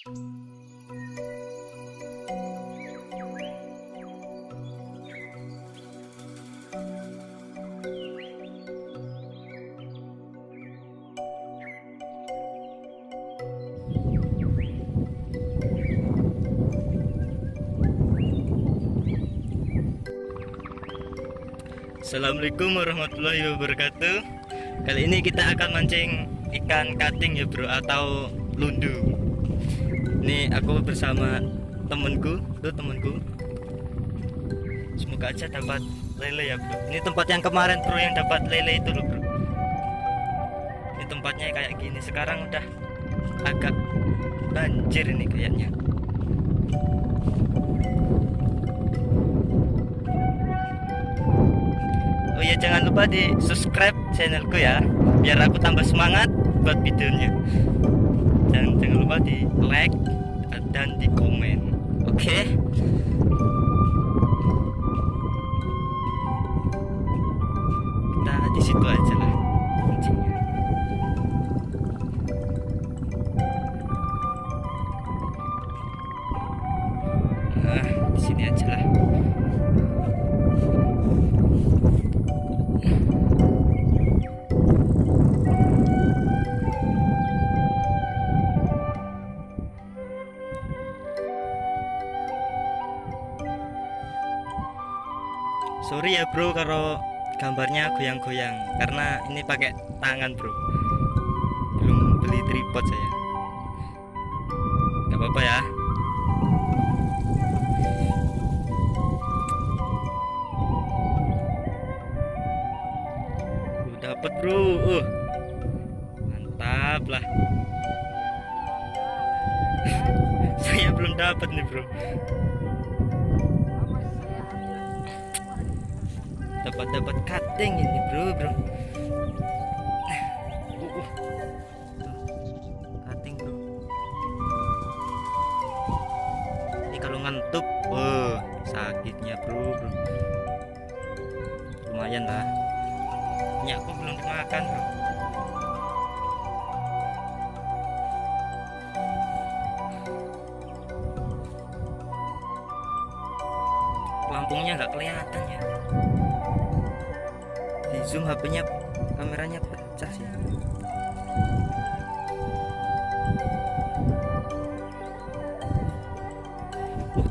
Assalamualaikum warahmatullahi wabarakatuh. Kali ini kita akan mancing ikan kating ya bro, atau lundu. Ini aku bersama temenku. Semoga aja dapat lele ya bro. Ini tempat yang kemarin bro, yang dapat lele itu loh bro. Ini tempatnya kayak gini. Sekarang udah agak banjir ini kayaknya. Oh ya, jangan lupa di subscribe channelku ya, biar aku tambah semangat buat videonya. Dan jangan lupa di like dan di komen. Oke? Kita di situ aja lah mancingnya. Nah, di sini aja lah. Sorry ya bro kalau gambarnya goyang-goyang, karena ini pakai tangan bro, belum beli tripod saya. Gak apa-apa ya. Dapat bro, mantap lah. Saya belum dapat nih bro. Dapat kating ini bro. Kating bro. Ini kalau ngantuk, sakitnya bro. Lumayan lah. Ini aku belum dimakan bro. Lampungnya nggak kelihatan ya. Di zoom HP-nya, kameranya pecah sih.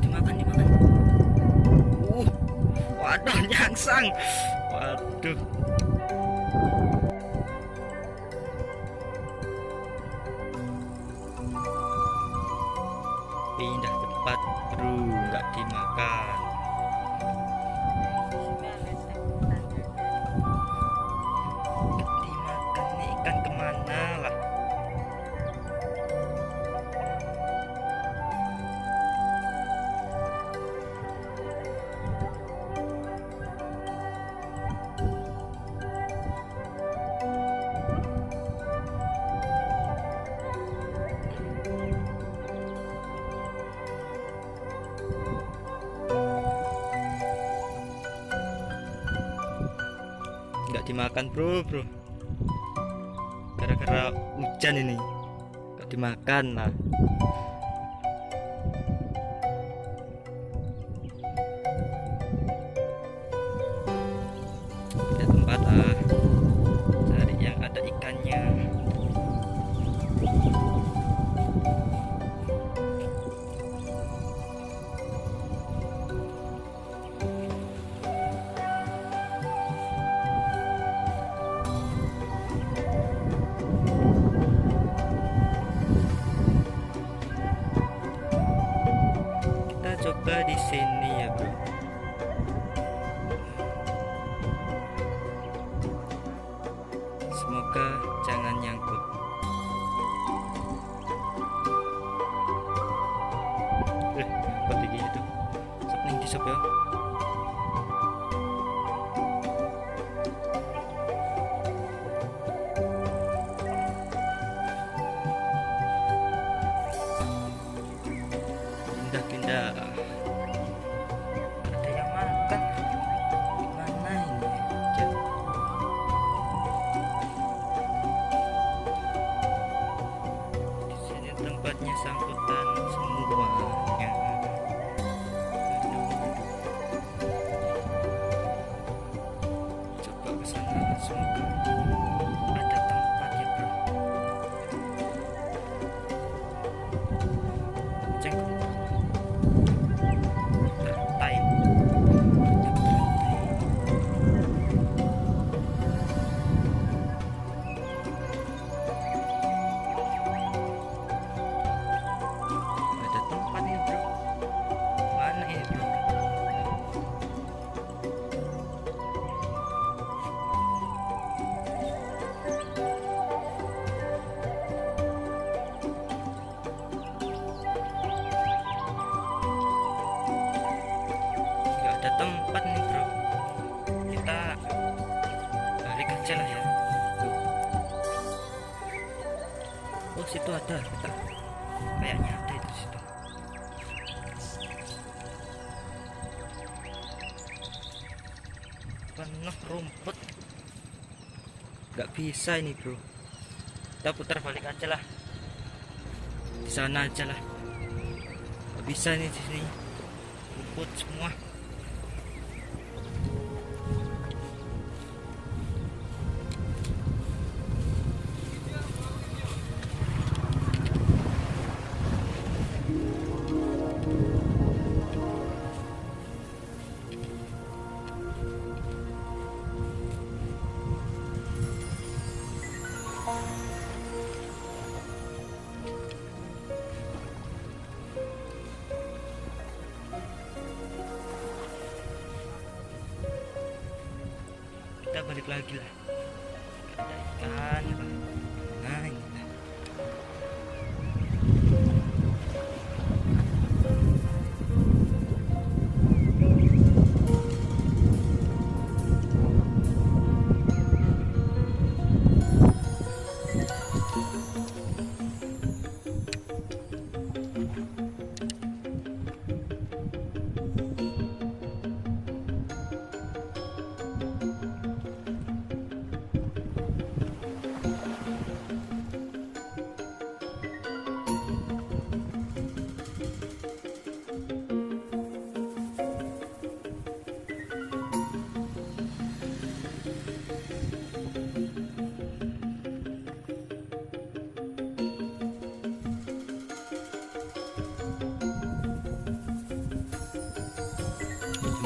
Dimakan. Waduh, nyangsang. Waduh. Pindah tempat bro, nggak dimakan. Ikan kemana lah? Nggak dimakan bro. Gara-gara hujan ini nggak dimakan lah. Ada tempat cari yang ada ikannya. Coba di sini ya bro. Semoga jangan nyangkut. Kok begitu? Sepening di sop ya. Pindah. Ada yang makan. Mana ini? Di sini tempatnya sambutan. ada tempat nih bro, kita balik aja lah ya. Oh situ ada, kita kayaknya ada itu situ. Penuh rumput, nggak bisa ini bro, kita putar balik aja lah, di sana aja lah. Nggak bisa nih di sini, rumput semua. Kita balik lagi lah, ada ikan. Nah ini lah.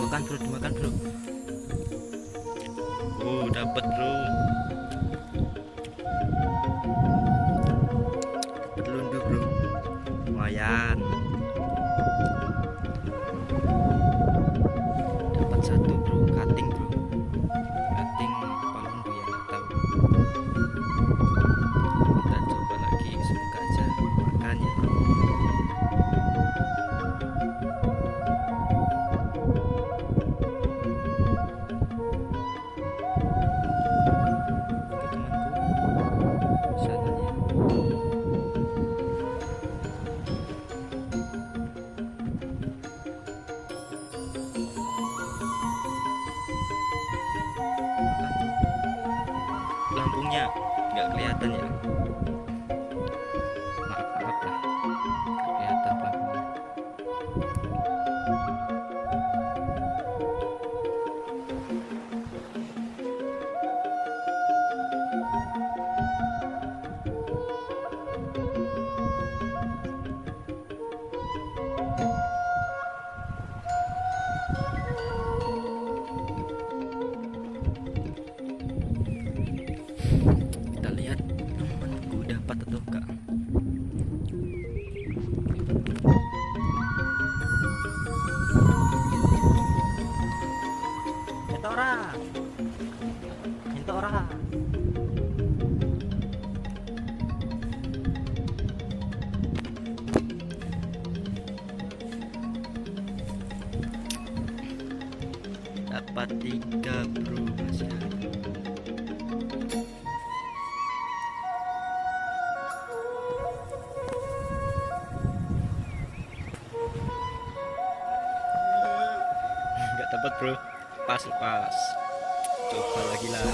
Dimakan bro. Oh dapat bro, dapat lundu bro, lumayan. Dapat satu bro, cutting bro, cutting apa lundu ya nggak tahu. Kita coba lagi, semoga aja makan ya bro. Lampunya nggak kelihatan ya, maaf lah, nggak kelihatan lampunya. Kita lihat temanku dapat atau enggak. Itu orang. Dapat 3 bro masih ada. Nggak dapat bro, lepas. Coba lagi lah.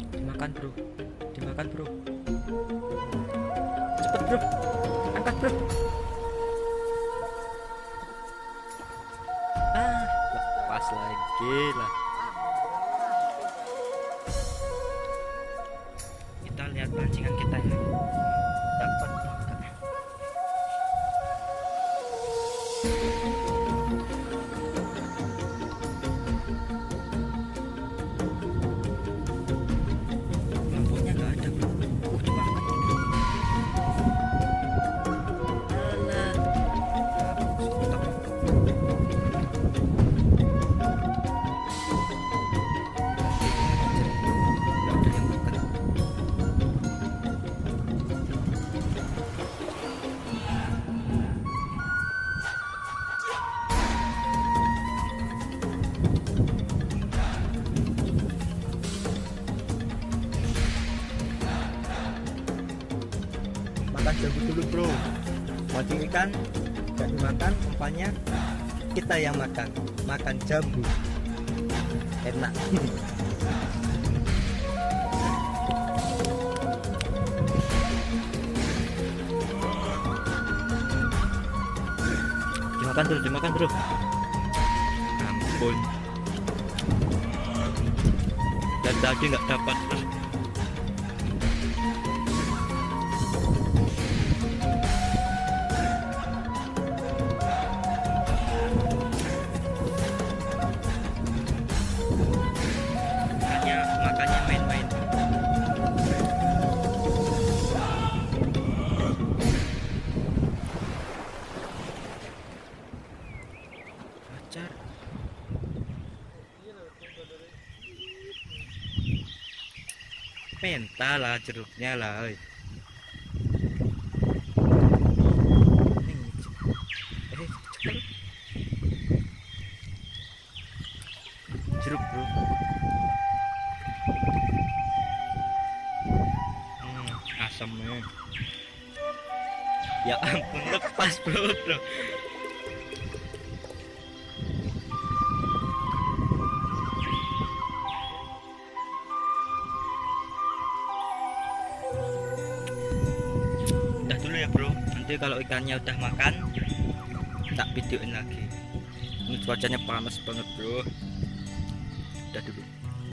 Dimakan bro, cepet bro, angkat bro. Lepas lagi lah. Kita lihat pancingan kita ya, dapat makan. Lampunya nggak ada bro, dimakan bro. makan jambu dulu bro. Mancing ikan gak dimakan, umpannya kita yang makan jambu, enak. dimakan bro, ampun, dan tadi nggak dapat bro. Makanya main-main. Pacar. Penta lah jeruknya lah. Jeruk bro. Asamnya. Ya ampun, lepas bro. Udah dulu ya bro, nanti kalau ikannya udah makan tak videoin lagi. Ini cuacanya panas banget bro. Udah dulu.